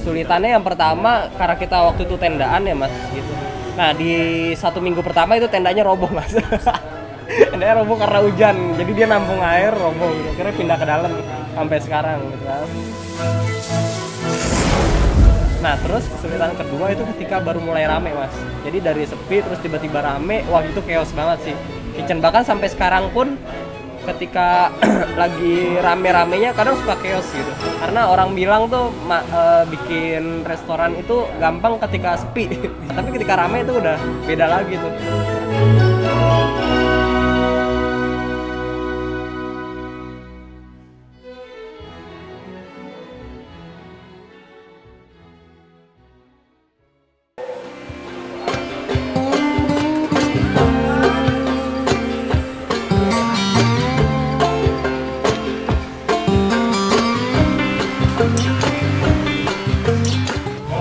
Kesulitannya yang pertama karena kita waktu itu tendaan ya mas gitu. Nah di 1 minggu pertama itu tendanya roboh mas. Tendanya roboh karena hujan, jadi dia nampung air roboh gitu. Akhirnya pindah ke dalam sampai sekarang gitu kan. Nah terus kesulitan kedua itu ketika baru mulai rame mas. Jadi dari sepi terus tiba-tiba rame, wah itu chaos banget sih. Kitchen bahkan sampai sekarang pun ketika lagi rame-ramenya kadang suka chaos gitu. Karena orang bilang tuh bikin restoran itu gampang ketika sepi. Tapi ketika rame itu udah beda lagi tuh.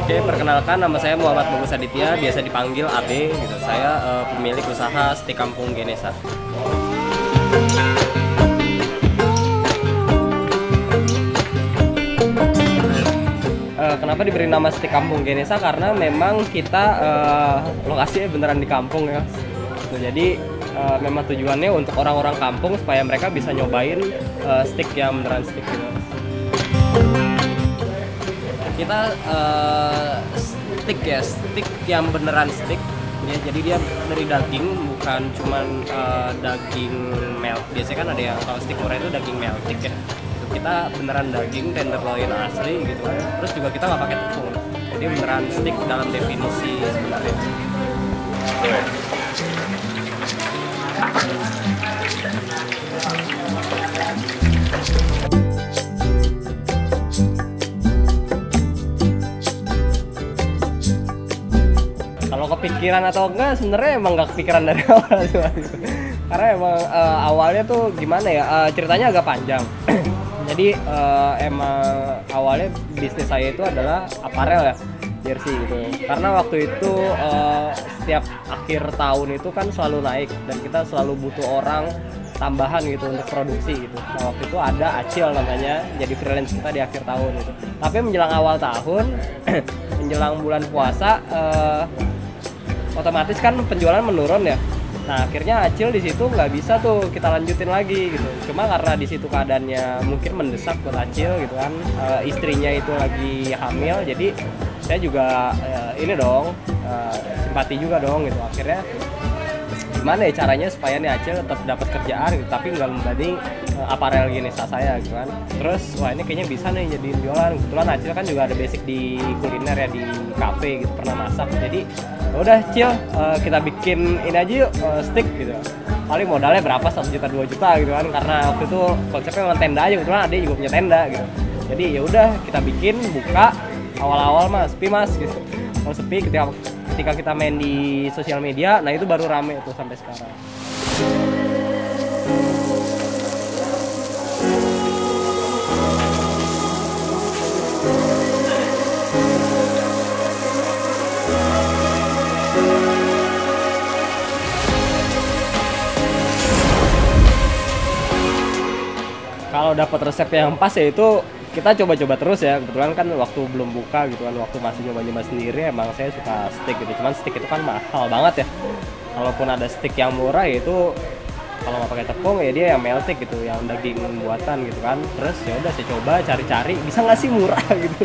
Oke, perkenalkan nama saya Muhammad Bagus Aditya, biasa dipanggil AB gitu. Saya pemilik usaha Steak Kampung Genesa. Kenapa diberi nama Steak Kampung Genesa? Karena memang kita lokasinya beneran di kampung ya. Jadi memang tujuannya untuk orang-orang kampung supaya mereka bisa nyobain steak yang beneran steak gitu. Kita steak ya, steak yang beneran steak ya, jadi dia dari daging, bukan cuman daging melt. Biasanya kan ada yang kalau steak murah itu daging meltik ya, kita beneran daging tenderloin asli gitu kan. Terus juga kita nggak pakai tepung, jadi beneran steak dalam definisi sebenarnya. Kalau kepikiran atau enggak, sebenarnya emang nggak kepikiran dari awal sih. Karena emang awalnya tuh gimana ya, ceritanya agak panjang. Jadi emang awalnya bisnis saya itu adalah aparel ya, jersey gitu. Karena waktu itu setiap akhir tahun itu kan selalu naik dan kita selalu butuh orang tambahan gitu untuk produksi gitu. Nah waktu itu ada Acil namanya, jadi freelance kita di akhir tahun gitu. Tapi menjelang awal tahun, menjelang bulan puasa, otomatis kan penjualan menurun ya. Nah akhirnya Acil di situ nggak bisa tuh kita lanjutin lagi gitu. Cuma karena di situ keadaannya mungkin mendesak buat Acil gitu kan, istrinya itu lagi hamil, jadi saya juga ini dong simpati juga dong gitu. Akhirnya gimana ya caranya supaya nih Acil tetap dapat kerjaan gitu, tapi nggak membanding aparel Genesa saya gitu kan. Terus wah ini kayaknya bisa nih jadi jualan. Kebetulan Acil kan juga ada basic di kuliner ya, di cafe gitu, pernah masak. Jadi udah Cil, kita bikin ini aja yuk, steak gitu. Paling modalnya berapa, 1 juta 2 juta gitu kan, karena waktu itu konsepnya memang tenda aja, kebetulan adek juga punya tenda gitu. Jadi ya udah kita bikin, buka. Awal-awal mas sepi mas gitu. Kalau sepi ketika kita main di sosial media, nah itu baru rame tuh sampai sekarang. Kalau dapat resep yang pas ya itu kita coba-coba terus ya. Kebetulan kan waktu belum buka gitu kan, waktu masih nyoba-nyoba sendiri, emang saya suka steak gitu. Cuman steak itu kan mahal banget ya. Kalaupun ada steak yang murah ya itu kalau nggak pakai tepung ya dia yang meltik gitu, yang daging buatan gitu kan. Terus ya udah saya coba cari-cari bisa nggak sih murah gitu.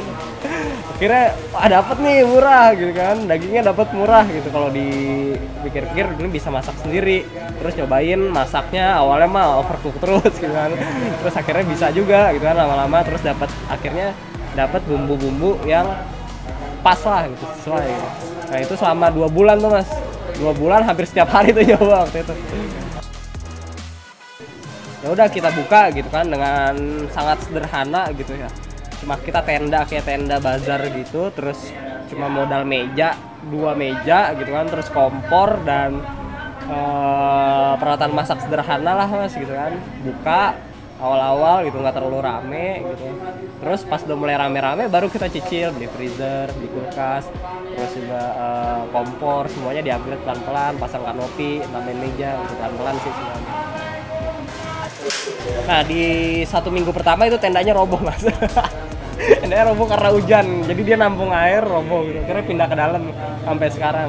Akhirnya dapat nih murah gitu kan, dagingnya dapat murah gitu. Kalau dipikir-pikir ini bisa masak sendiri. Terus nyobain masaknya, awalnya mah overcook terus gitu kan. Terus akhirnya bisa juga gitu kan lama-lama, terus akhirnya dapat bumbu-bumbu yang pas lah gitu, sesuai gitu. Nah itu selama 2 bulan tuh mas, 2 bulan hampir setiap hari tuh nyoba waktu itu. Ya udah kita buka gitu kan dengan sangat sederhana gitu ya. Cuma kita tenda kayak tenda bazar gitu, terus cuma modal meja, 2 meja gitu kan, terus kompor dan peralatan masak sederhana lah mas gitu kan. Buka awal-awal gitu, nggak terlalu rame gitu. Terus pas udah mulai rame-rame baru kita cicil, beli freezer, beli kulkas, terus juga kompor, semuanya di-upgrade pelan-pelan, pasang kanopi, tambahin meja, gitu pelan-pelan sih semuanya. Nah di 1 minggu pertama itu tendanya roboh mas. Tendanya roboh karena hujan, jadi dia nampung air roboh gitu. Akhirnya pindah ke dalam sampai sekarang.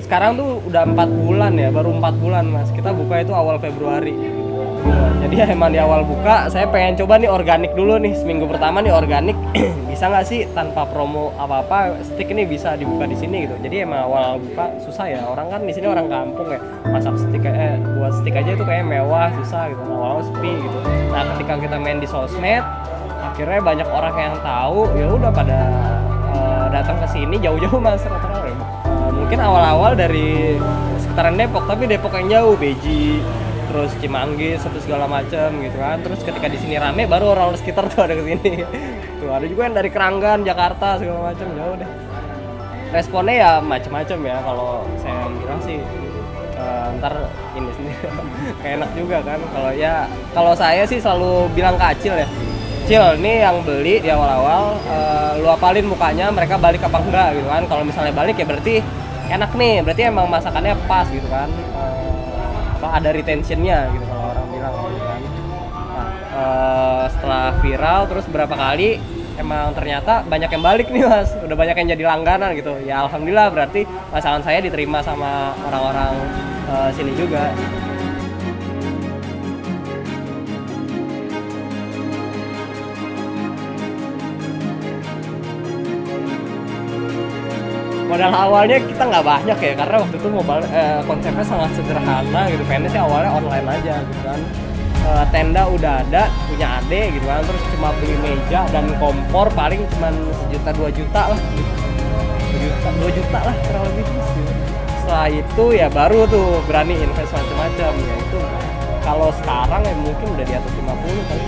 Sekarang tuh udah 4 bulan ya, baru 4 bulan mas. Kita buka itu awal Februari. Jadi ya emang di awal buka, saya pengen coba nih organik dulu nih. Seminggu pertama nih organik, bisa nggak sih tanpa promo apa-apa, steak ini bisa dibuka di sini gitu. Jadi emang awal buka susah ya. Orang kan di sini orang kampung ya, masak steak buat steak aja itu kayak mewah, susah gitu. Awal sepi gitu. Nah ketika kita main di sosmed, akhirnya banyak orang yang tahu, ya udah pada datang ke sini jauh-jauh mas rata-rata. Mungkin awal-awal dari sekitaran Depok, tapi Depok yang jauh, Beji, terus Cimanggis, sampai segala macam gitu kan. Terus ketika di sini rame, baru orang sekitar tuh ada kesini. Tuh ada juga yang dari Keranggan, Jakarta segala macam, jauh deh. Responnya ya macam-macam ya. Kalau saya bilang sih, ntar ini sendiri, kayak enak juga kan. Kalau saya sih selalu bilang ke Acil ya, Cil, nih yang beli di awal-awal, lu apalin mukanya, mereka balik apa enggak gitu kan. Kalau misalnya balik ya berarti enak nih, berarti emang masakannya pas gitu kan. Ada retentionnya gitu kalau orang bilang gitu kan. Nah, setelah viral terus berapa kali, emang ternyata banyak yang balik nih mas, udah banyak yang jadi langganan gitu. Ya alhamdulillah berarti masakan saya diterima sama orang-orang sini juga. Modal awalnya kita nggak banyak ya, karena waktu itu konsepnya sangat sederhana gitu. Pengennya sih awalnya online aja gitu kan. Tenda udah ada, punya ade gitu kan. Terus cuma beli meja dan kompor paling cuma 1-2 juta lah gitu. 2 juta lah kurang lebih gitu. Setelah itu ya baru tuh berani invest macam-macam ya. Itu kalau sekarang ya mungkin udah di atas 50 kali.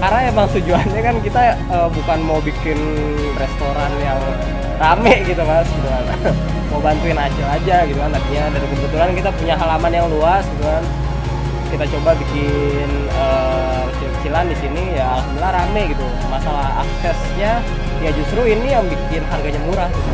Karena emang tujuannya kan kita bukan mau bikin restoran yang rame gitu mas, gitu kan. Mau bantuin Acil aja gitu kan tadinya. Dan kebetulan kita punya halaman yang luas gitu kan. Kita coba bikin kecil-kecilan di sini ya alhamdulillah rame gitu. Masalah aksesnya ya justru ini yang bikin harganya murah gitu.